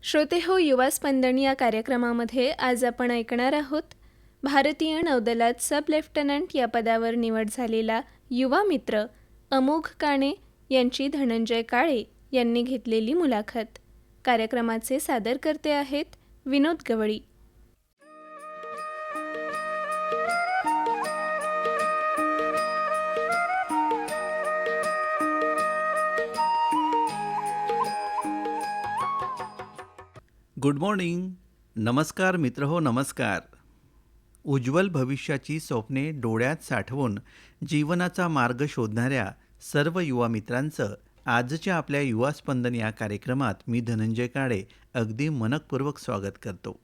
श्रोतेहो, युवा स्पंदन या कार्यक्रमामध्ये आज आपण ऐकणार आहोत भारतीय नौदलात सब लेफ्टनंट या पदावर निवड झालेला युवा मित्र अमोघ काणे यांची धनंजय काळे यांनी घेतलेली मुलाखत. कार्यक्रमाचे सादरकर्ते आहेत विनोद गवळी. Good morning. नमस्कार मित्रहो, नमस्कार. उज्ज्वल भविष्याची स्वप्ने डोळ्यात साठवून जीवनाचा मार्ग शोधणाऱ्या सर्व युवा मित्रांचं आजच्या आपल्या युवा स्पंदन या कार्यक्रमात मी धनंजय काळे अगदी मनपूर्वक स्वागत करतो.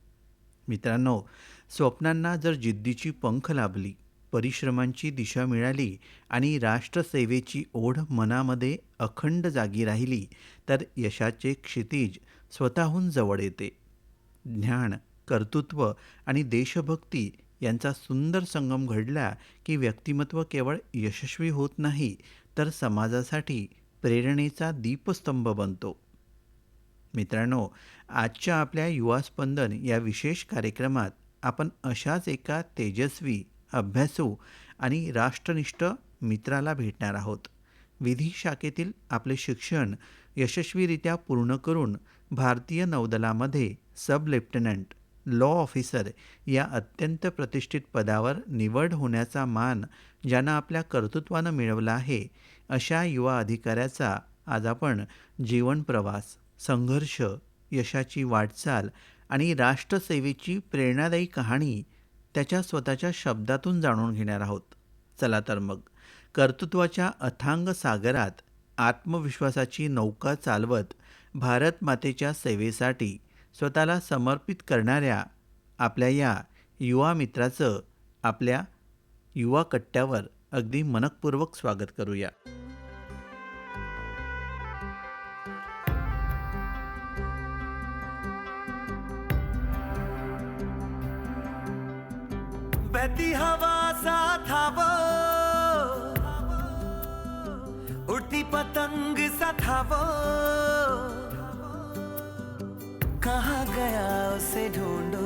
मित्रांनो, स्वप्नांना जर जिद्दीची पंख लाभली, परिश्रमांची दिशा मिळाली आणि राष्ट्रसेवेची ओढ मनामध्ये अखंड जागी राहिली तर यशाचे क्षितिज स्वतःहून जवळ येते. ज्ञान, कर्तृत्व आणि देशभक्ती यांचा सुंदर संगम घडला की व्यक्तिमत्व केवळ यशस्वी होत नाही तर समाजासाठी प्रेरणेचा दीपस्तंभ बनतो. मित्रांनो, आजच्या आपल्या युवा स्पंदन या विशेष कार्यक्रमात आपण अशाच एका तेजस्वी, अभ्यासू आणि राष्ट्रनिष्ठ मित्राला भेटणार आहोत. विधी शाखेतील आपले शिक्षण यशस्वीरित्या पूर्ण करून भारतीय नौदलामध्ये सब लेफ्टनंट, लॉ ऑफिसर या अत्यंत प्रतिष्ठित पदावर निवड होण्याचा मान ज्यांना आपल्या कर्तृत्वानं मिळवला आहे, अशा युवा अधिकाऱ्याचा आज आपण जीवन प्रवास, संघर्ष, यशाची वाटचाल आणि राष्ट्रसेवेची प्रेरणादायी कहाणी त्याच्या स्वतःच्या शब्दातून जाणून घेणार आहोत. चला तर मग, कर्तृत्वाच्या अथांग सागरात आत्मविश्वासाची नौका चालवत भारत मातेच्या सेवेसाठी स्वतःला समर्पित करणाऱ्या आपल्या या युवा मित्राचं आपल्या युवा कट्ट्यावर अगदी मनपूर्वक स्वागत करूया. बहती हवा सा था वो, उड़ती पतंग सा था वो, कहाँ गया उसे ढूंढो.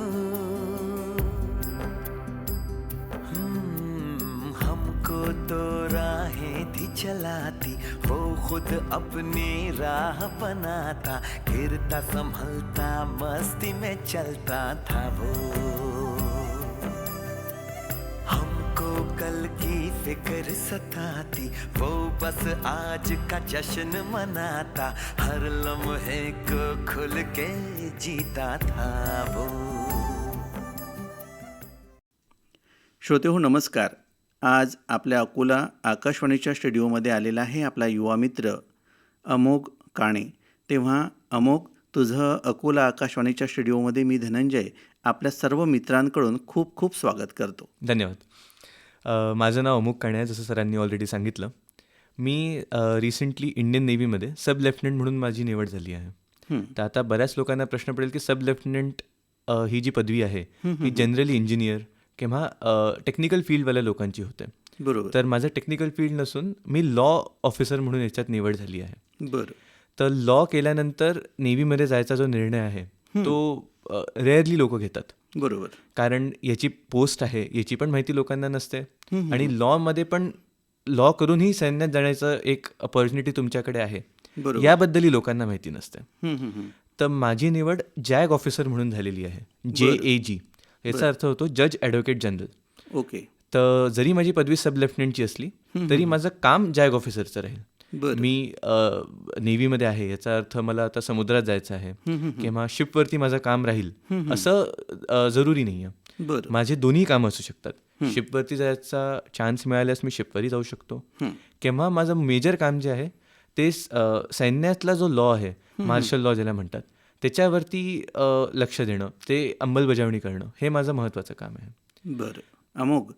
हमको तो राहें थी चलाती, वो खुद अपनी राह बनाता, गिरता संभलता मस्ती में चलता था वो. हमको कल की फिक्र सताती, वो बस आज का जश्न मनाता, हर लम्हे को खुल के जीता था वो. श्रोतेहो, नमस्कार. आज आपल्या अकोला आकाशवाणीच्या स्टुडिओमध्ये आलेला आहे आपला युवा मित्र अमोघ काणे. तेव्हा अमोघ, तुझं अकोला आकाशवाणीच्या स्टुडिओमध्ये मी धनंजय आपल्या सर्व मित्रांकडून खूप खूप स्वागत करतो. धन्यवाद. माझं नाव अमोघ काणे आहे, जसं सरांनी ऑलरेडी सांगितलं. मी रिसेंटली इंडियन नेव्हीमध्ये सब लेफ्टनंट म्हणून माझी निवड झाली आहे. तर आता बऱ्याच लोकांना प्रश्न पडेल की सब लेफ्टनंट ही जी पदवी आहे ही जनरली इंजिनियर किंवा टेक्निकल फील्डवाल्या लोकांची होते. बरोबर. तर माझं टेक्निकल फील्ड नसून मी लॉ ऑफिसर म्हणून याच्यात निवड झाली आहे. बरं. तर लॉ केल्यानंतर नेव्हीमध्ये जायचा जो निर्णय आहे तो रेअरली लोक घेतात. बरोबर. कारण याची पोस्ट आहे याची पण माहिती लोकांना नसते आणि लॉमध्ये पण लॉ करूनही सैन्यात जाण्याचं एक अपॉर्च्युनिटी तुमच्याकडे आहे याबद्दलही लोकांना माहिती नसते. तर माझी निवड जॅग ऑफिसर म्हणून झालेली आहे. JAG याचा अर्थ होतो जज ॲडव्होकेट जनरल. ओके. तर जरी माझी पदवी सब लेफ्टनंटची असली तरी माझं काम जॅग ऑफिसरचं राहील. मी नेव्हीमध्ये आहे याचा अर्थ मला आता समुद्रात जायचं आहे किंवा शिपवरती माझं काम राहील असं जरुरी नाही आहे. माझे दोन्ही कामं असू शकतात. शिपवरती जायचा चान्स मिळाल्यास मी शिपवरही जाऊ शकतो किंवा माझं मेजर काम जे आहे ते सैन्यातला जो लॉ आहे, मार्शल लॉ ज्याला म्हणतात, त्याच्यावरती लक्ष देणं, ते अंमलबजावणी करणं, हे माझं महत्त्वाचं काम आहे. बरं. अमोघ,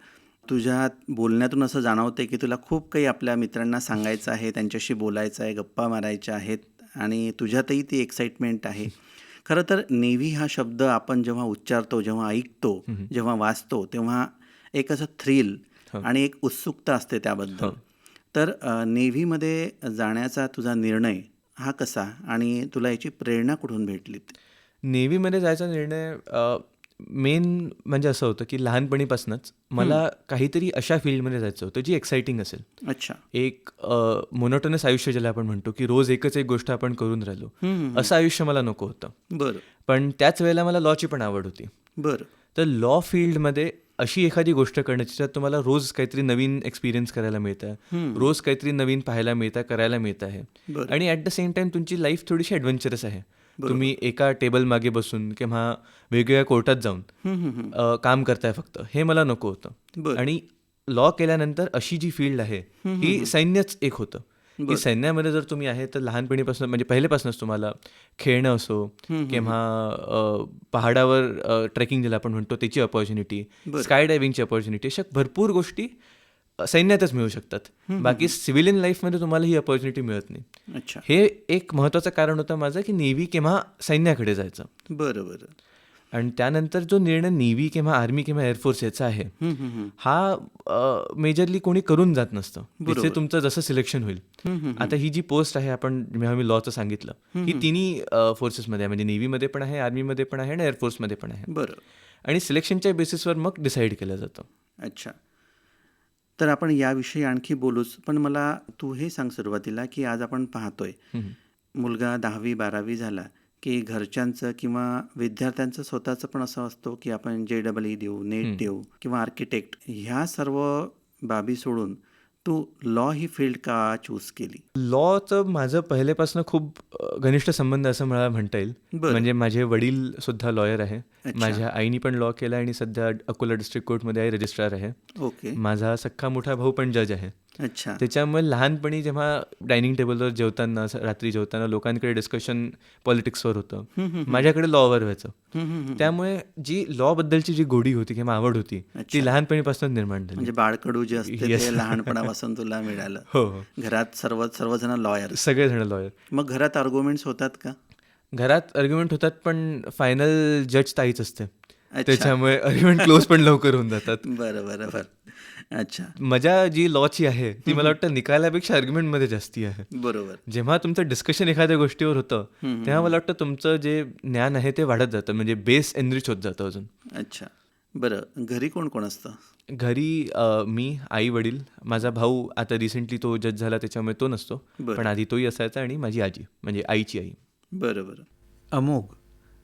तुझ्या बोलण्यातून असं जाणवतं की तुला खूप काही आपल्या मित्रांना सांगायचं आहे, त्यांच्याशी बोलायचं आहे, गप्पा मारायच्या आहेत आणि तुझ्यातही ती एक्साइटमेंट आहे. खरं तर नेव्ही हा शब्द आपण जेव्हा उच्चारतो, जेव्हा ऐकतो, जेव्हा वाचतो, तेव्हा एक असं थ्रिल आणि एक उत्सुकता असते त्याबद्दल. तर नेव्हीमध्ये जाण्याचा तुझा निर्णय हा कसा आणि तुला याची प्रेरणा कुठून भेटली? नेव्हीमध्ये जायचा निर्णय मेन म्हणजे असं होतं की लहानपणीपासूनच मला काहीतरी अशा फील्डमध्ये जायचं होतं जी एक्साइटिंग असेल. अच्छा. एक मोनोटोनस आयुष्य ज्याला आपण म्हणतो की रोज एकच एक गोष्ट आपण करून राहिलो, असं आयुष्य मला नको होतं. बरं पण त्याच वेळेला मला लॉची पण आवड होती. बरं. तर लॉ फील्डमध्ये अशी एखादी गोष्ट करण्याची ज्यात तुम्हाला रोज काहीतरी नवीन एक्सपिरियन्स करायला मिळतं, रोज काहीतरी नवीन पाहायला मिळतं, करायला मिळतं आहे, बरं. आणि ॲट द सेम टाइम तुमची लाईफ थोडीशी ॲडव्हेंचरस आहे. तुम्ही एका टेबल मागे बसून किंवा वेगवेगळ्या कोर्टात जाऊन काम करताय फक्त, हे मला नको होतं. बरं. आणि लॉ केल्यानंतर अशी जी फील्ड आहे ही सैन्यच एक होतं की सैन्यामध्ये जर तुम्ही आहे तर लहानपणीपासून म्हणजे पहिलेपासूनच तुम्हाला खेळणं असो किंवा पहाडावर ट्रेकिंग ज्याला आपण म्हणतो त्याची अपॉर्च्युनिटी, स्काय डायव्हिंगची अपॉर्च्युनिटी, अशा भरपूर गोष्टी सैन्यातच मिळू शकतात. बाकी सिव्हिलियन लाईफमध्ये तुम्हाला ही अपॉर्च्युनिटी मिळत नाही. अच्छा. हे एक महत्त्वाचं कारण होतं माझं की नेव्ही किंवा सैन्याकडे जायचं. बरं बरं. आणि त्यानंतर जो निर्णय नेव्ही किंवा आर्मी किंवा एअरफोर्स याचा आहे हा मेजरली कोणी करून जात नसतं. तिथे तुमचं जसं सिलेक्शन होईल. आता ही जी पोस्ट आहे, आपण जेव्हा मी लॉचं सांगितलं, ही तिन्ही फोर्सेसमध्ये आहे, म्हणजे नेव्हीमध्ये पण आहे, आर्मीमध्ये पण आहे आणि एअरफोर्समध्ये पण आहे. बरं. आणि सिलेक्शनच्या बेसिसवर मग डिसाईड केलं जातं. अच्छा. तर आपण याविषयी आणखी बोलूच, पण मला तू हे सांग सुरुवातीला की आज आपण पाहतोय मुलगा 10वी-12वी झाला की घरच्यांचं किंवा विद्यार्थ्यांचं स्वतःचं पण असं असतो की आपण JEE देऊ, नेट देऊ किंवा आर्किटेक्ट, ह्या सर्व बाबी सोडून तू लॉ ही फील्ड का चूज केली? लॉचं माझं पहिलेपासून खूप घनिष्ठ संबंध असं मला म्हणता येईल. म्हणजे माझे वडील सुद्धा लॉयर आहे. माझ्या आईनी पण लॉ केला आणि सध्या अकोला डिस्ट्रिक्ट कोर्टमध्ये आहे, रजिस्ट्रार आहे. ओके. माझा सख्खा मोठा भाऊ पण जज आहे. अच्छा. त्याच्यामुळे लहानपणी जेव्हा डायनिंग टेबलवर जेवताना, रात्री जेवताना लोकांकडे डिस्कशन पॉलिटिक्सवर होतं, माझ्याकडे लॉवर व्हायचं. त्यामुळे जी लॉ बद्दलची जी गोडी होती किंवा आवड होती ती लहानपणीपासून निर्माण झाली. म्हणजे बाळकडू जे असते ते लहानपणापासून तुला मिळालं. हो. घरात सर्वजण लॉयर, सगळेजण लॉयर. मग घरात आर्ग्युमेंट्स होतात का? घरात आर्ग्युमेंट होतात, पण फायनल जज ताईच असते. त्याच्यामुळे आर्ग्युमेंट क्लोज पण लवकर होऊन जातात. बरं बरं बरं. अच्छा. मजा जी लॉची आहे ती मला वाटतं निकालापेक्षा आर्ग्युमेंटमध्ये जास्ती आहे. बरोबर. जेव्हा तुमचं डिस्कशन एखाद्या गोष्टीवर होतं तेव्हा मला वाटतं तुमचं जे ज्ञान आहे ते वाढत जातं, म्हणजे बेस एनरिच होत जातं अजून. अच्छा. बरं, घरी कोण कोण असतं? घरी मी, आई वडील, माझा भाऊ आता रिसेंटली तो जज झाला त्याच्यामुळे तो नसतो, पण आधी तोही असायचा, आणि माझी आजी म्हणजे आईची आई. बरं बरं. अमोघ,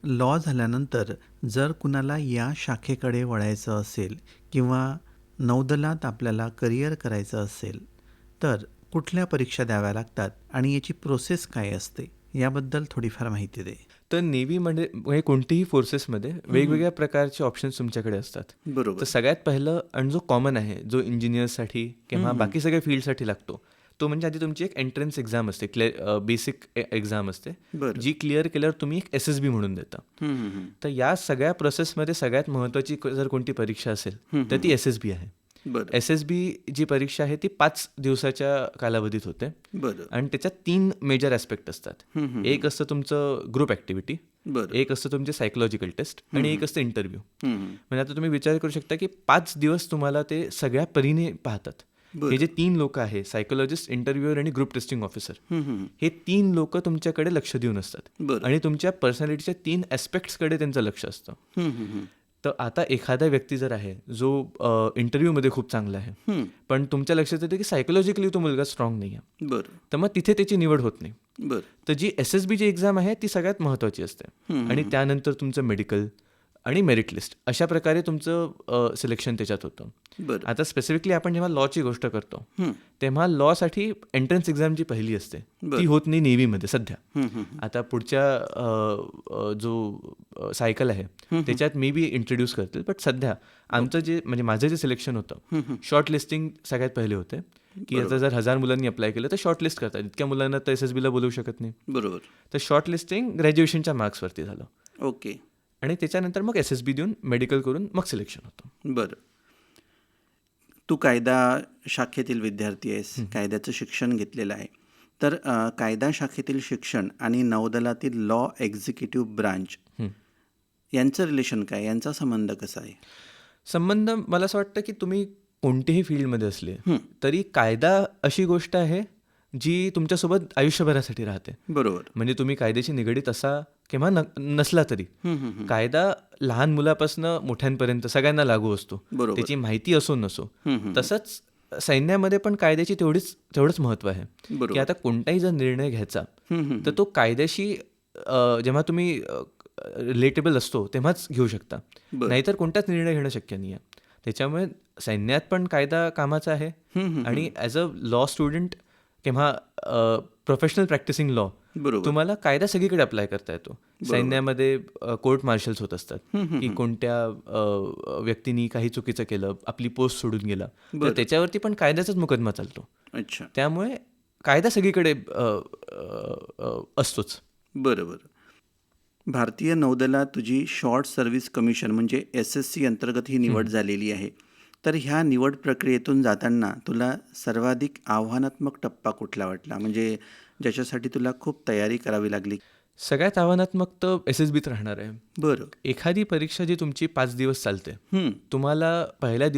लॉ झाल्यानंतर जर कुणाला या शाखेकडे वळायचं असेल किंवा नौदलात आपल्याला करिअर करायचं असेल तर कुठल्या परीक्षा द्याव्या लागतात आणि याची प्रोसेस काय असते, याबद्दल थोडीफार माहिती दे. तर नेव्हीमध्ये म्हणजे कोणतीही फोर्सेसमध्ये वेगवेगळ्या प्रकारचे ऑप्शन्स तुमच्याकडे असतात. बरोबर. तर सगळ्यात पहिलं आणि जो कॉमन आहे, जो इंजिनियर्ससाठी किंवा बाकी सगळ्या फील्डसाठी लागतो, तो म्हणजे आधी तुमची एक एंट्रन्स एक्झाम असते, बेसिक एक्झाम असते, जी क्लिअर केल्यावर तुम्ही एक SSB म्हणून देता. तर या सगळ्या प्रोसेसमध्ये सगळ्यात महत्त्वाची जर कोणती परीक्षा असेल तर ती SSB आहे. SSB जी परीक्षा आहे ती 5 दिवसाच्या कालावधीत होते. आणि त्याच्यात 3 मेजर ॲस्पेक्ट असतात. एक असतं तुमचं ग्रुप ॲक्टिव्हिटी, एक असतं तुमचे सायकोलॉजिकल टेस्ट, आणि एक असतं इंटरव्ह्यू. म्हणजे आता तुम्ही विचार करू शकता की 5 दिवस तुम्हाला ते सगळ्या परीने पाहतात. हे जे 3 लोक आहे, सायकोलॉजिस्ट, इंटरव्ह्युअर आणि ग्रुप टेस्टिंग ऑफिसर, हे 3 लोक तुमच्याकडे लक्ष देऊन असतात आणि तुमच्या पर्सनॅलिटीच्या 3 ॲस्पेक्ट्सकडे त्यांचं लक्ष असतं. तर आता एखादा व्यक्ती जर आहे जो इंटरव्ह्यूमध्ये खूप चांगला आहे, पण तुमच्या लक्षात येते की सायकोलॉजिकली तो मुलगा स्ट्रॉंग नाही आहे, तर मग तिथे त्याची निवड होत नाही. तर जी SSB जी एक्झाम आहे ती सगळ्यात महत्त्वाची असते. आणि त्यानंतर तुमचं मेडिकल आणि मेरिट लिस्ट, अशा प्रकारे तुमचं सिलेक्शन त्याच्यात होतं. आता स्पेसिफिकली आपण जेव्हा लॉची गोष्ट करतो तेव्हा लॉसाठी एंट्रन्स एक्झाम जी पहिली असते ती होत नाही नेव्हीमध्ये सध्या. आता पुढच्या जो सायकल आहे त्याच्यात मे बी इंट्रोड्यूस करतील, बट सध्या आमचं जे म्हणजे माझं जे सिलेक्शन होतं, शॉर्ट लिस्टिंग सगळ्यात पहिले होते की आता जर 1000 मुलांनी अप्लाय केलं तर शॉर्ट लिस्ट करतात. इतक्या मुलांना तर SSBला बोलवू शकत नाही. बरोबर. तर शॉर्ट लिस्टिंग ग्रॅज्युएशनच्या मार्क्सवरती झालं. ओके. आणि त्याच्यानंतर मग SSB देऊन मेडिकल करून मग सिलेक्शन होतं. बरं. तू कायदा शाखेतील विद्यार्थी आहेस, कायद्याचं शिक्षण घेतलेलं आहे, तर कायदा शाखेतील शिक्षण आणि नौदलातील लॉ एक्झिक्युटिव्ह ब्रांच यांचं रिलेशन काय, यांचा संबंध कसा आहे? संबंध मला असं वाटतं की तुम्ही कोणत्याही फील्डमध्ये असले तरी कायदा अशी गोष्ट आहे जी तुमच्यासोबत आयुष्यभरासाठी राहते. बरोबर. म्हणजे तुम्ही कायद्याशी निगडीत असा किंवा नसला तरी कायदा लहान मुलापासून मोठ्यांपर्यंत सगळ्यांना लागू असतो, बरोबर. त्याची माहिती असो नसो. तसंच सैन्यामध्ये पण कायद्याची तेवढंच महत्व आहे बरोबर. की आता कोणताही जर निर्णय घ्यायचा तर तो कायद्याशी जेव्हा तुम्ही रिलेटेबल असतो तेव्हाच घेऊ शकता, नाहीतर कोणताच निर्णय घेणं शक्य नाही आहे. त्याच्यामुळे सैन्यात पण कायदा कामाचा आहे आणि ॲज अ लॉ स्टुडंट किंवा प्रोफेशनल प्रॅक्टिसिंग लॉ बरोबर. तुम्हाला कायदा सगळीकडे अप्लाय करता येतो. सैन्यामध्ये कोर्ट मार्शल्स होत असतात की कोणत्या व्यक्तीनी काही चुकीचं केलं, आपली पोस्ट सोडून गेला, तर त्याच्यावरती पण कायद्याचाच मुकदमा चालतो. अच्छा, त्यामुळे कायदा सगळीकडे असतोच. बरोबर. भारतीय नौदलात तुझी शॉर्ट सर्व्हिस कमिशन म्हणजे SSC अंतर्गत ही निवड झालेली आहे. तर ह्या निवड प्रक्रियेतून जाताना तुला सर्वाधिक आव्हानात्मक टप्पा कुठला वाटला, म्हणजे ज्याच्यासाठी तुला खूप तयारी करावी लागली? सगळ्यात आव्हानात्मक तर SSBत राहणार आहे. बरं. एखादी परीक्षा जी तुमची 5 दिवस चालते, तुम्हाला पहिल्या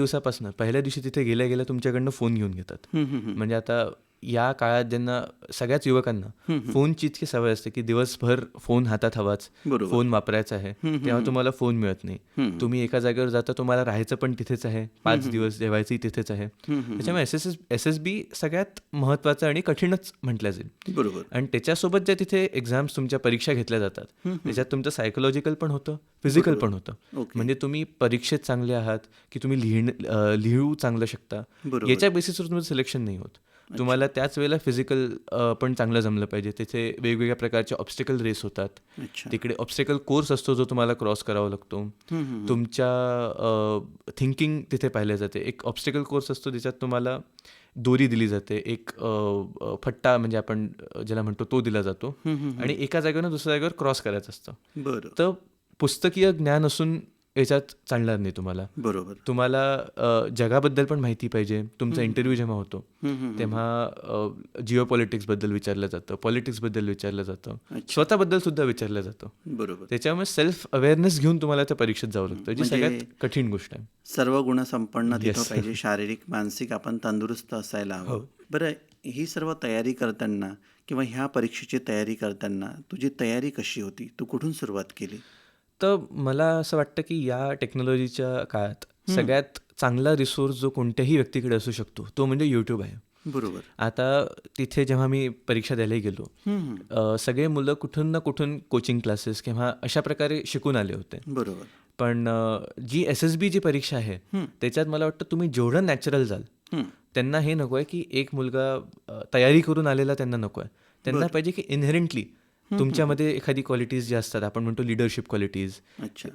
दिवशी तिथे गेल्या गेल्या तुमच्याकडनं फोन घेऊन घेतात. म्हणजे आता या काळात ज्यांना सगळ्याच युवकांना फोनची इतकी सवय असते की दिवसभर फोन हातात हवाच, बरोबर. फोन वापरायचा आहे, तेव्हा तुम्हाला फोन मिळत नाही. तुम्ही एका जागेवर जाता, तुम्हाला राहायचं पण तिथेच आहे, 5 दिवस जेवायचंही तिथेच आहे. त्याच्यामुळे SSB सगळ्यात महत्त्वाचं आणि कठीणच म्हटलं जाईल. बरोबर. आणि त्याच्यासोबत ज्या तिथे एक्झाम्स तुमच्या परीक्षा घेतल्या जातात, त्याच्यात तुमचं सायकोलॉजिकल पण होतं, फिजिकल पण होतं. म्हणजे तुम्ही परीक्षेत चांगले आहात की तुम्ही लिहू चांगलं शकता, बरोबर. याच्या बेसिसवर तुमचं सिलेक्शन नाही होत. तुम्हाला त्याच वेळेला फिजिकल पण चांगलं जमलं पाहिजे. तिथे वेगवेगळ्या प्रकारचे ऑब्स्टिकल रेस होतात. अच्छा. तिकडे ऑब्स्टिकल कोर्स असतो जो तुम्हाला क्रॉस करावा लागतो. तुमच्या थिंकिंग तिथे पाहिल्या जाते. एक ऑब्स्टिकल कोर्स असतो ज्याच्यात तुम्हाला दोरी दिली जाते, एक फट्टा म्हणजे आपण ज्याला म्हणतो तो दिला जातो आणि एका जागेवर दुसऱ्या जागेवर क्रॉस करायचं असतं. बरं. तर पुस्तकीय ज्ञान असून याच्यात चालणार नाही तुम्हाला. बरोबर. तुम्हाला जगाबद्दल पण माहिती पाहिजे. तुमचा इंटरव्ह्यू जेव्हा होतो तेव्हा जिओ पॉलिटिक्सबद्दल विचारलं जातं, पॉलिटिक्सबद्दल विचारलं जातं, स्वतःबद्दल सुद्धा विचारलं जातं. बरोबर. त्याच्यामुळे सेल्फ अवेअरनेस घेऊन तुम्हाला त्या परीक्षेत जावं लागतं, जी सगळ्यात कठीण गोष्ट आहे. सर्व गुण संपन्न तिथं Yes. पाहिजे, शारीरिक मानसिक आपण तंदुरुस्त असायला हवं. बरं, ही सर्व तयारी करताना किंवा ह्या परीक्षेची तयारी करताना तुझी तयारी कशी होती? तू कुठून सुरुवात केली? तर मला असं वाटतं की या टेक्नॉलॉजीच्या काळात सगळ्यात चांगला रिसोर्स जो कोणत्याही व्यक्तीकडे असू शकतो तो म्हणजे यूट्यूब आहे. बरोबर. आता तिथे जेव्हा मी परीक्षा द्यायला गेलो, सगळे मुलं कुठून ना कुठून कोचिंग क्लासेस किंवा अशा प्रकारे शिकून आले होते. बरोबर. पण जी SSB जी परीक्षा आहे त्याच्यात मला वाटतं तुम्ही जेवढं नॅचरल जाल, त्यांना हे नको आहे की एक मुलगा तयारी करून आलेला त्यांना नको आहे. त्यांना पाहिजे की इनहेरंटली तुमच्यामध्ये एखादी क्वालिटीज ज्या असतात, आपण म्हणतो लिडरशिप क्वालिटीज, अच्छा.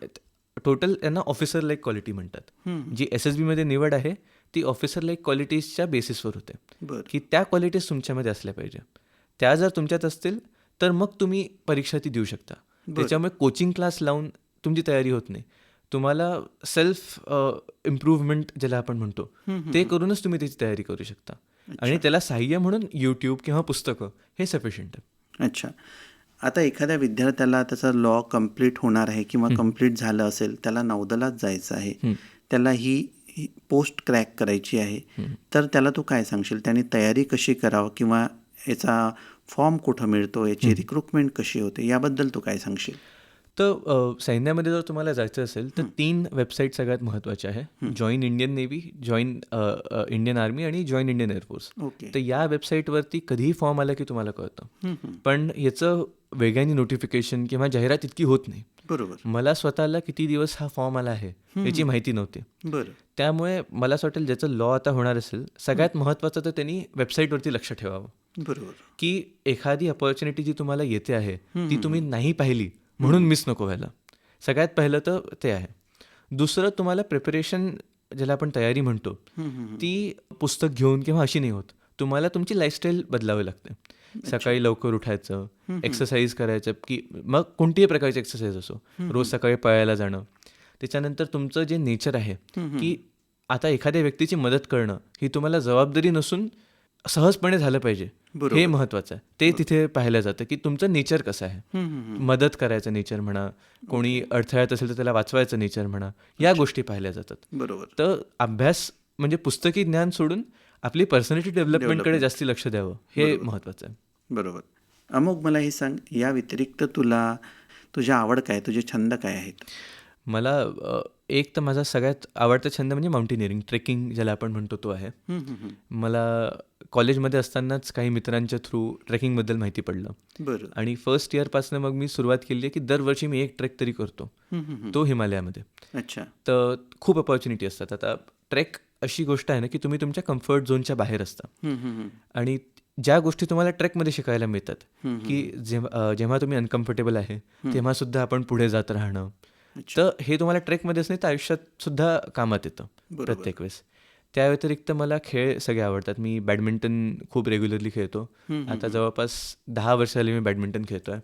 टोटल त्यांना ऑफिसर लाईक क्वालिटी म्हणतात. जी SSB मध्ये निवड आहे ती ऑफिसर लाईक क्वालिटीजच्या बेसिसवर होते बरं. की त्या क्वालिटीज तुमच्यामध्ये असल्या पाहिजे. त्या जर तुमच्यात असतील तर मग तुम्ही परीक्षा ती देऊ शकता. त्याच्यामुळे कोचिंग क्लास लावून तुमची तयारी होत नाही. तुम्हाला सेल्फ इम्प्रूव्हमेंट ज्याला आपण म्हणतो ते करूनच तुम्ही त्याची तयारी करू शकता. आणि त्याला सहाय्य म्हणून यूट्यूब किंवा पुस्तकं हे सफिशियंट आहे. अच्छा. आता एखाद्या विद्यार्थ्याला त्याचा लॉ कम्प्लीट होणार आहे किंवा कम्प्लीट झालं असेल, त्याला नौदलात जायचं आहे, त्याला ही पोस्ट क्रॅक करायची आहे, तर त्याला तू काय सांगशील? त्याने तयारी कशी करावं किंवा याचा फॉर्म कुठं मिळतो, याची रिक्रुटमेंट कशी होते, याबद्दल तू काय सांगशील? तर सैन्यामध्ये जर तुम्हाला जायचं असेल तर 3 वेबसाईट सगळ्यात महत्त्वाच्या आहे. Join Indian navy, join Indian army आणि जॉईन इंडियन एअरफोर्स. ओके. तर या वेबसाईटवरती कधीही फॉर्म आला की तुम्हाला कळतं, पण याचं वेगाने नोटिफिकेशन किंवा जाहिरात इतकी होत नाही. बरोबर. मला स्वतःला किती दिवस हा फॉर्म आला आहे याची माहिती नव्हती. बरं. त्यामुळे मला असं वाटेल ज्याचं लॉ आता होणार असेल, सगळ्यात महत्त्वाचं तर त्यांनी वेबसाईटवरती लक्ष ठेवावं बरोबर. की एखादी अपॉर्च्युनिटी जी तुम्हाला येते आहे ती तुम्ही नाही पाहिली म्हणून मिस नको व्हायला. सगळ्यात पहिलं तर ते आहे. दुसरं, तुम्हाला प्रिपरेशन ज्याला आपण तयारी म्हणतो ती पुस्तक घेऊन किंवा अशी नाही होत. तुम्हाला तुमची लाईफस्टाईल बदलावी लागते. सकाळी लवकर उठायचं, एक्सरसाइज करायचं, की मग कोणत्याही प्रकारची एक्सरसाइज असो, रोज सकाळी पळायला जाणं. त्याच्यानंतर तुमचं जे नेचर आहे की आता एखाद्या व्यक्तीची मदत करणं ही तुम्हाला जबाबदारी नसून सहजपणे झालं पाहिजे, हे महत्त्वाचं आहे. ते तिथे पाहिलं जातं की तुमचं नेचर कसं आहे. मदत करायचं नेचर म्हणा, कोणी अडथळ्यात असेल तर त्याला वाचवायचं नेचर म्हणा, या गोष्टी पाहिल्या जातात. बरोबर. तर अभ्यास म्हणजे पुस्तकी ज्ञान सोडून आपली पर्सनॅलिटी डेव्हलपमेंटकडे जास्ती लक्ष द्यावं, हे महत्त्वाचं आहे. बरोबर. अमोघ, मला हे सांग, या व्यतिरिक्त तुझ्या आवड काय, तुझे छंद काय आहेत? मला एक तर माझा सगळ्यात आवडता छंद म्हणजे माउंटेनिअरिंग, ट्रेकिंग ज्याला आपण म्हणतो तो आहे. मला कॉलेजमध्ये असतानाच काही मित्रांच्या थ्रू ट्रेकिंगबद्दल माहिती पडलं बरं. आणि फर्स्ट इयरपासून मग मी सुरुवात केली आहे की दरवर्षी मी एक ट्रेक तरी करतो, तो हिमालयामध्ये. अच्छा. तर खूप अपॉर्च्युनिटी असतात. आता ट्रेक अशी गोष्ट आहे ना की तुम्ही तुमच्या कम्फर्ट झोनच्या बाहेर असता आणि ज्या गोष्टी तुम्हाला ट्रेकमध्ये शिकायला मिळतात की जेव्हा तुम्ही अनकम्फर्टेबल आहे तेव्हा सुद्धा आपण पुढे जात राहणं, तर हे तुम्हाला ट्रेकमध्येच नाही तर आयुष्यात सुद्धा कामात येतं प्रत्येक वेळेस. त्या व्यतिरिक्त मला खेळ सगळे आवडतात. मी बॅडमिंटन खूप रेग्युलरली खेळतो. आता जवळपास 10 वर्ष झाली मी बॅडमिंटन खेळतो आहे.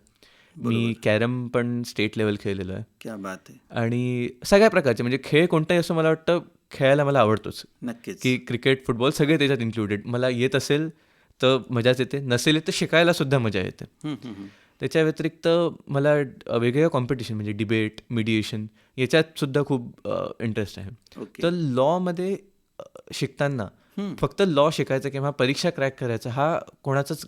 मी कॅरम पण स्टेट लेवल खेळलेलो आहे. क्या बात आहे. आणि सगळ्या प्रकारचे म्हणजे खेळ कोणताही असं मला वाटतं खेळायला मला आवडतोच, नक्कीच. की क्रिकेट, फुटबॉल सगळे त्याच्यात इन्क्लुडेड. मला येत असेल तर मजाच येते, नसेल तर शिकायला सुद्धा मजा येते. त्याच्या व्यतिरिक्त मला वेगवेगळ्या कॉम्पिटिशन म्हणजे डिबेट, मीडिएशन याच्यात सुद्धा खूप इंटरेस्ट आहे. ओके. तर लॉमध्ये शिकताना फक्त लॉ शिकायचा किंवा परीक्षा क्रॅक करायचा हा कोणाचाच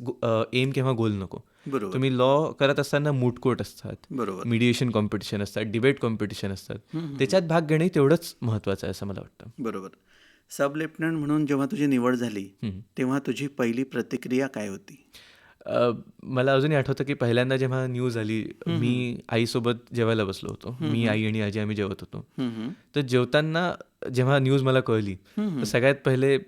एम किंवा गोल नको. बरोबर. तुम्ही लॉ करत असताना मूट कोर्ट असतात, बरोबर. मीडिएशन कॉम्पिटिशन असतात, डिबेट कॉम्पिटिशन असतात, त्याच्यात भाग घेणे तेवढंच महत्त्वाचं आहे असं मला वाटतं. बरोबर. सब लेफ्टनंट म्हणून जेव्हा तुझी निवड झाली तेव्हा तुझी पहिली प्रतिक्रिया काय होती? मला अजूनही आठवतं की पहिल्यांदा जेव्हा न्यूज आली, मी आईसोबत जेवायला बसलो होतो. मी, आई आणि आजी आम्ही जेवत होतो. तर जेवताना जेव्हा न्यूज मला कळली तर सगळ्यात पहिले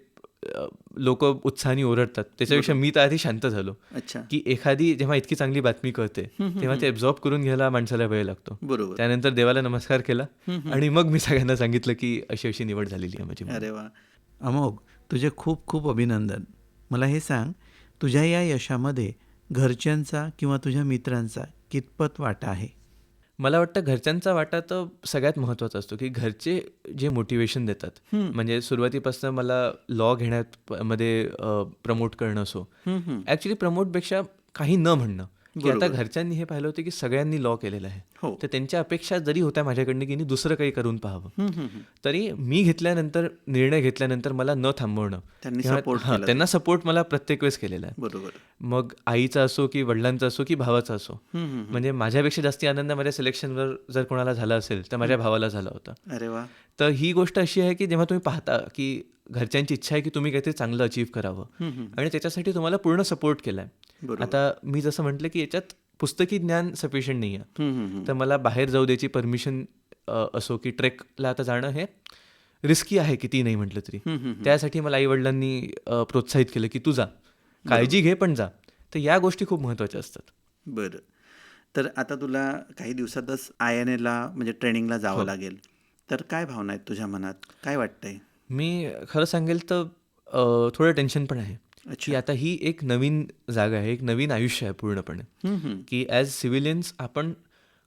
लोक उत्साहाने ओरडतात, त्याच्यापेक्षा मी तर आधी शांत झालो. अच्छा. की एखादी जेव्हा इतकी चांगली बातमी कळते तेव्हा ते ॲब्झॉर्ब करून घ्यायला माणसाला वेळ लागतो. बरोबर. त्यानंतर देवाला नमस्कार केला आणि मग मी सगळ्यांना सांगितलं की अशी अशी निवड झालेली आहे माझी. अरे वा. अमोघ, तुझे खूप खूप अभिनंदन. मला हे सांग, तुझ्या या यशामध्ये घरच्यांचा किंवा तुझ्या मित्रांचा कितपत वाटा आहे? मला वाटतं घरच्यांचा वाटा तर सगळ्यात महत्त्वाचा असतो, की घरचे जे मोटिवेशन देतात, म्हणजे सुरुवातीपासून मला लॉ घेण्यात मध्ये प्रमोट करणं असो, ॲक्च्युली प्रमोटपेक्षा काही न म्हणणं, की आता घरच्यांनी हे पाहिलं होतं की सगळ्यांनी लॉ केलेला आहे, हो. तर त्यांच्या अपेक्षा जरी होत्या माझ्याकडनं की दुसरं काही करून पाहावं, तरी मी निर्णय घेतल्यानंतर मला न थांबवणं, त्यांनी किंवा- support हां, केला. त्यांना सपोर्ट मला प्रत्येक वेळेस केलेला आहे. बरोबर. मग आईचा असो की वडिलांचा असो की भावाचा असो. म्हणजे माझ्यापेक्षा जास्ती आनंद माझ्या सिलेक्शनवर जर कोणाला झाला असेल तर माझ्या भावाला झाला होता. अरे वा. तर ही गोष्ट अशी आहे की जेव्हा तुम्ही पाहता की घरच्यांची इच्छा आहे की तुम्ही काहीतरी चांगलं अचीव्ह करावं आणि त्याच्यासाठी तुम्हाला पूर्ण सपोर्ट केला आहे. बरोबर. आता मी जसं म्हटलं की याच्यात पुस्तकी ज्ञान सफिशियंट नाही आहे, तर मला बाहेर जाऊ द्यायची परमिशन असो की ट्रेकला आता जाणं हे रिस्की आहे किती नाही म्हटलं तरी, त्यासाठी मला आईवडिलांनी प्रोत्साहित केलं की तू जा, काळजी घे पण जा. तर या गोष्टी खूप महत्त्वाच्या असतात. बरं. तर आता तुला काही दिवसातच INA म्हणजे ट्रेनिंगला जावं लागेल, तर काय भावना आहेत तुझ्या मनात? काय वाटतंय? मी खरं सांगेल तर थोडं टेन्शन पण आहे की आता ही एक नवीन जागा आहे, एक नवीन आयुष्य आहे पूर्णपणे, की ॲज सिव्हिलियन्स आपण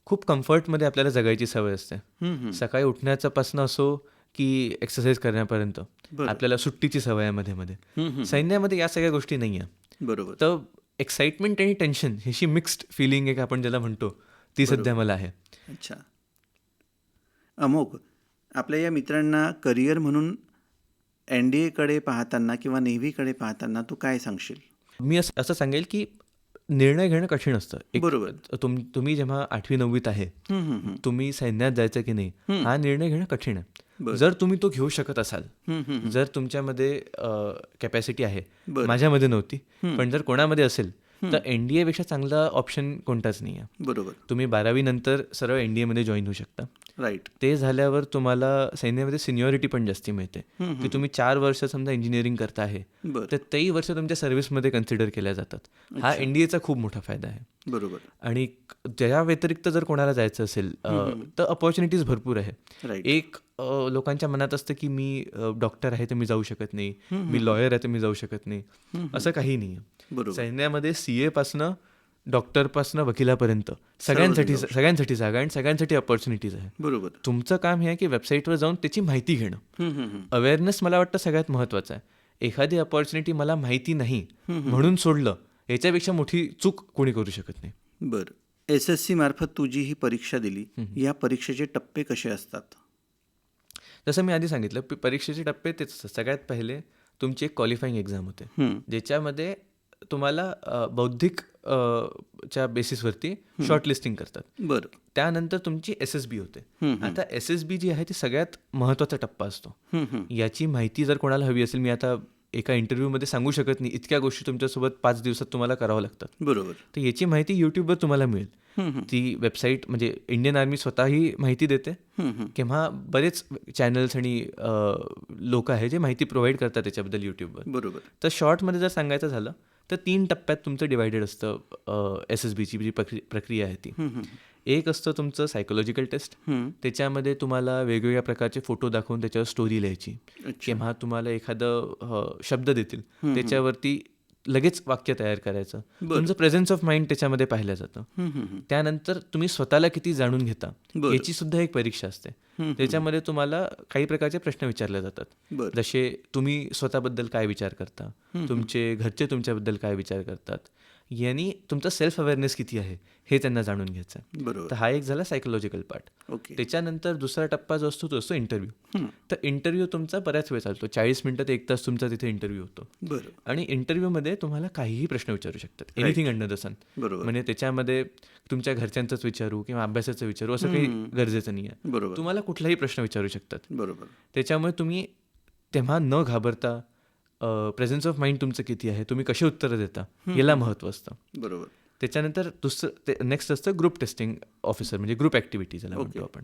खूप कम्फर्टमध्ये आपल्याला जगायची सवय असते. सकाळी उठण्याच्यापासून असो की एक्सरसाइज करण्यापर्यंत आपल्याला सुट्टीची सवय आहे मध्ये मध्ये. सैन्यामध्ये या सगळ्या गोष्टी नाही आहे. बरोबर. तर एक्साइटमेंट आणि टेन्शन ह्याची मिक्स्ड फिलिंग एक आपण ज्याला म्हणतो ती सध्या मला आहे. अच्छा. अमोघ, आपल्या या मित्रांना करिअर म्हणून NDAकडे पाहताना किंवा नेव्हीकडे पाहताना तू काय सांगशील? मी असं सांगेल की निर्णय घेणं कठीण असतं. बरोबर. तुम्ही जेव्हा 8वी 9वीत आहे, तुम्ही सैन्यात जायचं की नाही हा निर्णय घेणं कठीण आहे. जर तुम्ही तो घेऊ शकत असाल, जर तुमच्यामध्ये कॅपॅसिटी आहे, माझ्यामध्ये नव्हती, पण जर कोणामध्ये असेल तर NDA पेक्षा चांगला ऑप्शन कोणताच नाही आहे. बरोबर. तुम्ही 12वी नंतर सरळ NDA मध्ये जॉईन होऊ शकता. राईट. ते झाल्यावर तुम्हाला सैन्यामध्ये सिनियरिटी पण जास्ती मिळते, की तुम्ही 4 वर्ष समजा इंजिनिअरिंग करता आहे तर तेही वर्ष तुमच्या सर्व्हिसमध्ये कन्सिडर केल्या जातात. हा NDAचा खूप मोठा फायदा आहे. बरोबर. आणि त्या व्यतिरिक्त जर कोणाला जायचं असेल तर अपॉर्च्युनिटीज भरपूर आहे. राईट. एक लोकांच्या मनात असतं की मी डॉक्टर आहे तर मी जाऊ शकत नाही, मी लॉयर आहे तर मी जाऊ शकत नाही, असं काही नाही आहे. बरोबर. सैन्यामध्ये CA पासनं डॉक्टरपासनं वकिलापर्यंत सगळ्यांसाठी जागा आणि सगळ्यांसाठी अपॉर्च्युनिटीज आहे. बरोबर. तुमचं काम हे आहे की वेबसाईटवर जाऊन त्याची माहिती घेणं. अवेअरनेस मला वाटतं सगळ्यात महत्त्वाचं आहे. एखादी अपॉर्च्युनिटी मला माहिती नाही म्हणून सोडलं, याच्यापेक्षा मोठी चूक कोणी करू शकत नाही. बरं. SSC मार्फत तुझी ही परीक्षा दिली, या परीक्षेचे टप्पे कसे असतात? जसं मी आधी सांगितलं, परीक्षेचे टप्पे तेच असतात. सगळ्यात पहिले तुमची एक क्वालिफाईंग एक्झाम होते, ज्याच्यामध्ये तुम्हाला बौद्धिक च्या बेसिसवरती शॉर्टलिस्टिंग करतात. बरं. त्यानंतर तुमची SSB होते. आता SSB जी आहे ती सगळ्यात महत्त्वाचा टप्पा असतो. याची माहिती जर कोणाला हवी असेल, मी आता एका इंटरव्ह्यूमध्ये सांगू शकत नाही, इतक्या गोष्टी तुमच्यासोबत 5 दिवसात तुम्हाला करावं लागतात. बरोबर. तर याची माहिती यूट्यूबवर तुम्हाला मिळेल. ती वेबसाईट म्हणजे इंडियन आर्मी स्वतःही माहिती देते किंवा बरेच चॅनल्स आणि लोक आहे जे माहिती प्रोव्हाइड करतात त्याच्याबद्दल यूट्यूबवर. बरोबर. तर शॉर्टमध्ये जर सांगायचं झालं तर 3 टप्प्यात तुमचं डिवायडेड असतं SSBची जी प्रक्रिया आहे ती. एक असतं तुमचं सायकोलॉजिकल टेस्ट. त्याच्यामध्ये तुम्हाला वेगवेगळ्या प्रकारचे फोटो दाखवून त्याच्यावर स्टोरी लिहायची किंवा तुम्हाला एखादं शब्द देतील त्याच्यावरती लगेच वाक्य तयार करायचं. तुमचं प्रेझेन्स ऑफ माइंड त्याच्यामध्ये पाहिलं जातं. त्यानंतर तुम्ही स्वतःला किती जाणून घेता याची सुद्धा एक परीक्षा असते. त्याच्यामध्ये तुम्हाला काही प्रकारचे प्रश्न विचारले जातात. जसे तुम्ही स्वतःबद्दल काय विचार करता, तुमचे घरचे तुमच्याबद्दल काय विचार करतात, यांनी तुमचा सेल्फ अवेअरनेस किती आहे हे त्यांना जाणून घ्यायचं. बरोबर. तर हा एक झाला सायकोलॉजिकल पार्ट. ओके. त्याच्यानंतर दुसरा टप्पा जो असतो तो असतो इंटरव्ह्यू. तर इंटरव्ह्यू तुमचा बऱ्याच वेळ चालतो. 40 मिनिटं ते 1 तास तुमचा तिथे इंटरव्ह्यू होतो. बरं. आणि इंटरव्ह्यूमध्ये तुम्हाला काहीही प्रश्न विचारू शकतात, एनिथिंग अंडर द सन. बरोबर. म्हणजे त्याच्यामध्ये तुमच्या घरच्यांचंच विचारू किंवा अभ्यासाचं विचारू असं काही गरजेचं नाही आहे. बरोबर. तुम्हाला कुठलाही प्रश्न विचारू शकतात. बरोबर. त्याच्यामुळे तुम्ही तेव्हा न घाबरता प्रेझेन्स ऑफ माइंड तुमचं किती आहे, तुम्ही कशी उत्तरं देता याला महत्त्व असतं. बरोबर. त्याच्यानंतर दुसरं नेक्स्ट असतं ग्रुप टेस्टिंग ऑफिसर, म्हणजे ग्रुप ॲक्टिव्हिटी ज्याला म्हणतो आपण.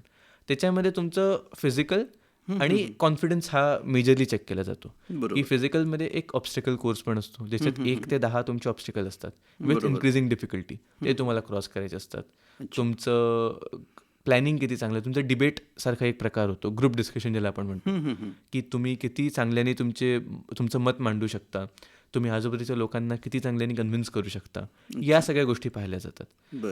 त्याच्यामध्ये तुमचं फिजिकल आणि कॉन्फिडन्स हा मेजरली चेक केला जातो. की फिजिकलमध्ये एक ऑब्स्टिकल कोर्स पण असतो ज्याच्यात 1 ते 10 तुमचे ऑब्स्टिकल असतात विथ इन्क्रीजिंग डिफिकल्टी. ते तुम्हाला क्रॉस करायचे असतात. तुमचं प्लॅनिंग किती चांगलं, तुमचं डिबेट सारखा एक प्रकार होतो, ग्रुप डिस्कशन ज्याला आपण म्हणतो, की तुम्ही किती चांगल्याने तुमचं मत मांडू शकता, तुम्ही आजूबाजूच्या लोकांना किती चांगल्याने कन्व्हिन्स करू शकता, या सगळ्या गोष्टी पाहिल्या जातात.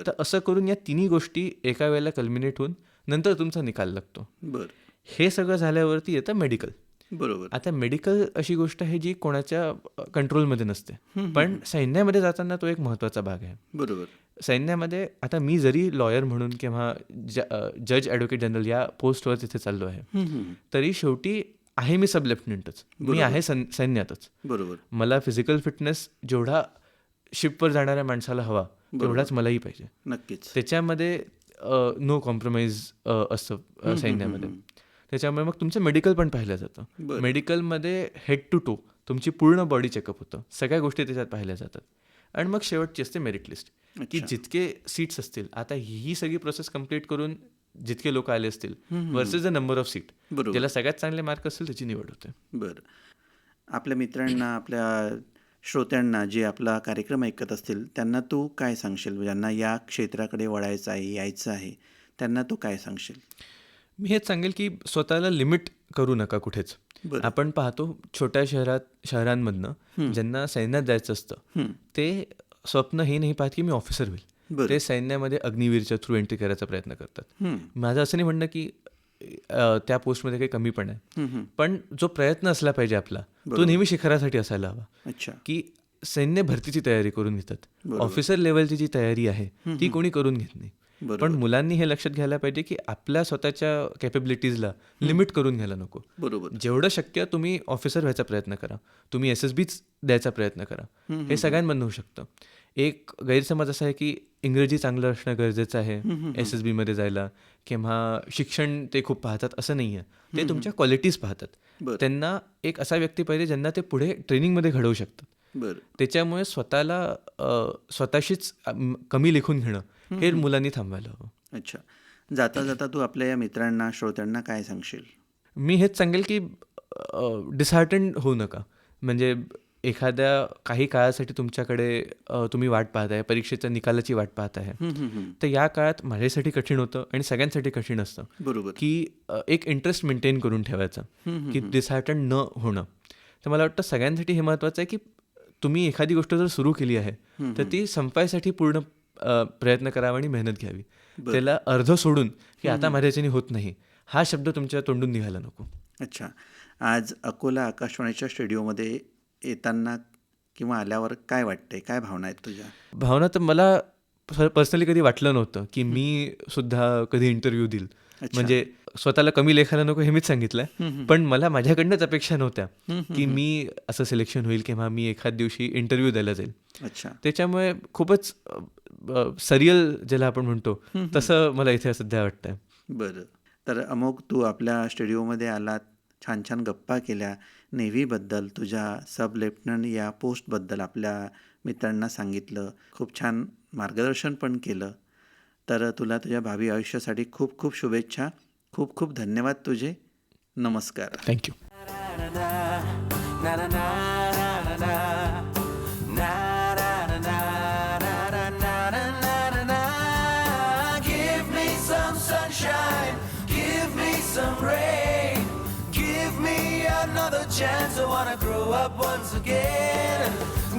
तर असं करून या तिन्ही गोष्टी एका वेळेला कल्मिनेट होऊन नंतर तुमचा निकाल लागतो. बरं. हे सगळं झाल्यावरती येतं मेडिकल. बरोबर. आता मेडिकल अशी गोष्ट आहे जी कोणाच्या कंट्रोलमध्ये नसते, पण सैन्यामध्ये जाताना तो एक महत्त्वाचा भाग आहे. बरोबर. सैन्यामध्ये आता मी जरी लॉयर म्हणून किंवा जज ॲडव्होकेट जनरल या पोस्टवर तिथे चाललो आहे, तरी शेवटी आहे मी सब लेफ्टनंटच, मी आहे सैन्यातच. बरोबर. मला फिजिकल फिटनेस जेवढा शिपवर जाणाऱ्या माणसाला हवा तेवढाच मलाही पाहिजे. नक्कीच. त्याच्यामध्ये नो कॉम्प्रोमाइज असतं सैन्यामध्ये. त्याच्यामुळे मग तुमचं मेडिकल पण पाहिलं जातं. मेडिकलमध्ये हेड टू टो तुमची पूर्ण बॉडी चेकअप होतं, सगळ्या गोष्टी त्याच्यात पाहिल्या जातात. आणि मग शेवटची असते मेरिट लिस्ट, की जितके सीट्स असतील, आता ही सगळी प्रोसेस कंप्लीट करून जितके लोक आले असतील versus the number of seat, ज्याला सगळ्यात चांगले मार्क असतील त्याची निवड होते. बरं. आपल्या मित्रांना, आपल्या श्रोत्यांना जे आपला कार्यक्रम ऐकत असतील त्यांना तू काय सांगशील, ज्यांना या क्षेत्राकडे वळायचं आहे, यायचं आहे, त्यांना तू काय सांगशील? मी हेच सांगेल की स्वतःला लिमिट करू नका कुठेच. आपण पाहतो छोट्या शहरांमधनं ज्यांना सैन्यात जायचं असतं ते स्वप्न हे नाही पाहत की मी ऑफिसर होईल, ते सैन्यामध्ये अग्निवीरच्या थ्रू एंट्री करायचा प्रयत्न करतात. माझं असं नाही म्हणणं की त्या पोस्टमध्ये काही कमी पण आहे, पण जो प्रयत्न असला पाहिजे आपला तो नेहमी शिखरासाठी असायला हवा. की सैन्य भरतीची तयारी करून घेतात, ऑफिसर लेवलची जी तयारी आहे ती कोणी करून घेत नाही. पण मुलांनी हे लक्षात घ्यायला पाहिजे की आपल्या स्वतःच्या कॅपेबिलिटीजला लिमिट करून घ्यायला नको. बरोबर. जेवढं शक्य तुम्ही ऑफिसर व्हायचा प्रयत्न करा, तुम्ही SSBच द्यायचा प्रयत्न करा. हे सगळ्यांमधून होऊ शकतं. एक गैरसमज असा आहे की इंग्रजी चांगलं असणं गरजेचं आहे SSBमध्ये जायला, किंवा शिक्षण ते खूप पाहतात, असं नाही आहे. ते तुमच्या क्वालिटीज पाहतात. त्यांना एक असा व्यक्ती पाहिजे ज्यांना ते पुढे ट्रेनिंगमध्ये घडवू शकतात. त्याच्यामुळे स्वतःशीच कमी लिखून घेणं हे मुलांनी थांबवायला हवं. अच्छा. जाता जाता तू आपल्या या मित्रांना, श्रोत्यांना काय सांगशील? मी हेच सांगेल की डिसहार्टंड होऊ नका. म्हणजे एखाद्या काही काळासाठी तुमच्याकडे तुम्ही वाट पाहत आहे, परीक्षेच्या निकालाची वाट पाहत आहे, तर या काळात माझ्यासाठी कठीण होतं आणि सगळ्यांसाठी कठीण असतं. बरोबर. की एक इंटरेस्ट मेंटेन करून ठेवायचा, की डिसहार्टंड न होणं. तर मला वाटतं सगळ्यांसाठी हे महत्त्वाचं आहे की तुम्ही एखादी गोष्ट जर सुरू केली आहे तर ती संपायसाठी पूर्ण प्रयत्न करावा आणि मेहनत घ्यावी. त्याला अर्ध सोडून की आता माझ्याच्याने होत नाही हा शब्द तुमच्या तोंडून निघायला नको. अच्छा. आज अकोला आकाशवाणीच्या स्टुडिओमध्ये येताना किंवा आल्यावर काय वाटतंय, काय भावना आहेत तुझ्या? भावना तर मला पर्सनली कधी वाटलं नव्हतं की मी सुद्धा कधी इंटरव्ह्यू देईल म्हणजे स्वतःला कमी लेखायला नको हे मीच सांगितलंय, पण मला माझ्याकडनंच अपेक्षा नव्हत्या की मी असं सिलेक्शन होईल किंवा मी एखाद दिवशी इंटरव्ह्यू द्यायला जाईल. अच्छा. त्याच्यामुळे खूपच सरियल ज्याला आपण म्हणतो तसं मला इथे सध्या वाटतंय. बरं. तर अमोघ, तू आपल्या स्टुडिओमध्ये आलात, छान छान गप्पा केल्या, नेव्हीबद्दल, तुझ्या सब लेफ्टनंट या पोस्टबद्दल आपल्या मित्रांना सांगितलं, खूप छान मार्गदर्शन पण केलं. तर तुला तुझ्या भावी आयुष्यासाठी खूप खूप शुभेच्छा. खूप खूप धन्यवाद तुझे. नमस्कार. Thank you. Give me some sunshine, give me some rain, give me another chance. I wanna grow up once again.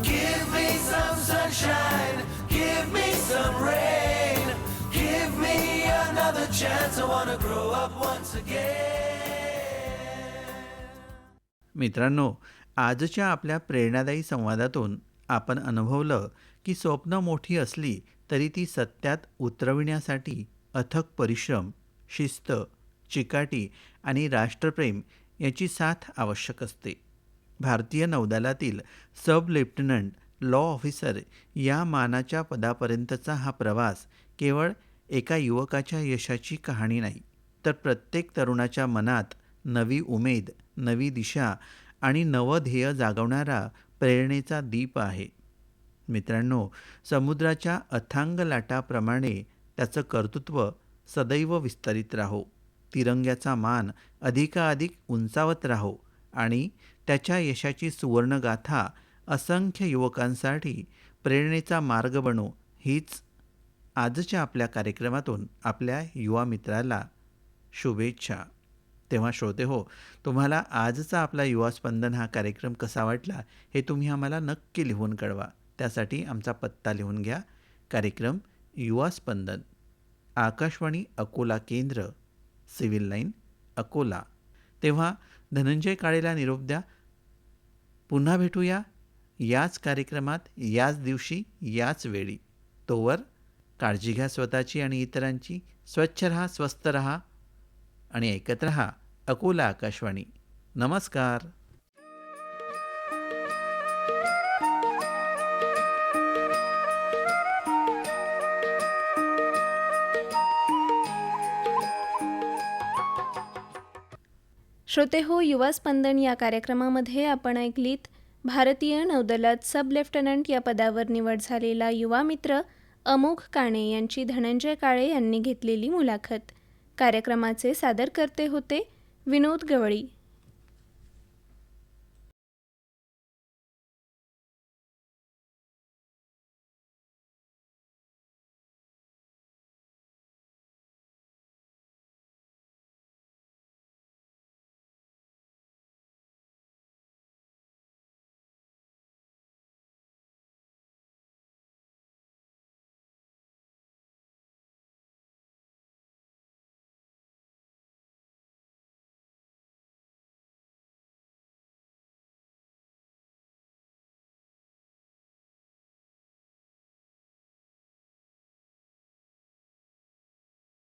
Give me some sunshine, give me some rain, give me another chance. I wanna grow up once again. मित्रांनो, आजच्या आपल्या प्रेरणादायी संवादातून आपण अनुभवलं की स्वप्न मोठी असली तरी ती सत्यात उतरविण्यासाठी अथक परिश्रम, शिस्त, चिकाटी आणि राष्ट्रप्रेम याची साथ आवश्यक असते. भारतीय नौदलातील सब लेफ्टनंट लॉ ऑफिसर या मानाच्या पदापर्यंतचा हा प्रवास केवळ एका युवकाच्या यशाची कहाणी नाही, तर प्रत्येक तरुणाच्या मनात नवी उमेद, नवी दिशा आणि नवं ध्येय जागवणारा प्रेरणेचा दीप आहे. मित्रांनो, समुद्राच्या अथांग लाटाप्रमाणे त्याचं कर्तृत्व सदैव विस्तारित राहो, तिरंग्याचा मान अधिकाधिक उंचावत राहो आणि त्याच्या यशाची सुवर्णगाथा असंख्य युवकांसाठी प्रेरणेचा मार्ग बनो, हीच आजच्या आपल्या कार्यक्रमातून आपल्या युवा मित्राला शुभेच्छा. तेव्हा श्रोते हो, तुम्हाला आजचा आपला युवा स्पंदन हा कार्यक्रम कसा वाटला हे तुम्ही आम्हाला नक्की लिहून कळवा. त्यासाठी आमचा पत्ता लिहून घ्या. कार्यक्रम युवा स्पंदन, आकाशवाणी अकोला केंद्र, सिव्हिल लाईन, अकोला. तेव्हा धनंजय काळेला निरोप द्या. पुन्हा भेटूया याच कार्यक्रमात, याच दिवशी, याच वेळी. तोवर काळजी घ्या स्वतःची आणि इतरांची. स्वच्छ रहा, स्वस्थ रहा आणि ऐकत रहा अकोला आकाशवाणी. नमस्कार. श्रोते हो, युवा स्पंदन या कार्यक्रमामध्ये आपण ऐकलीत भारतीय नौदलात सब लेफ्टनंट या पदावर निवड झालेला युवा मित्र अमोघ काणे यांची धनंजय काळे यांनी घेतलेली मुलाखत. कार्यक्रमाचे सादरकर्ते होते विनोद गवळी.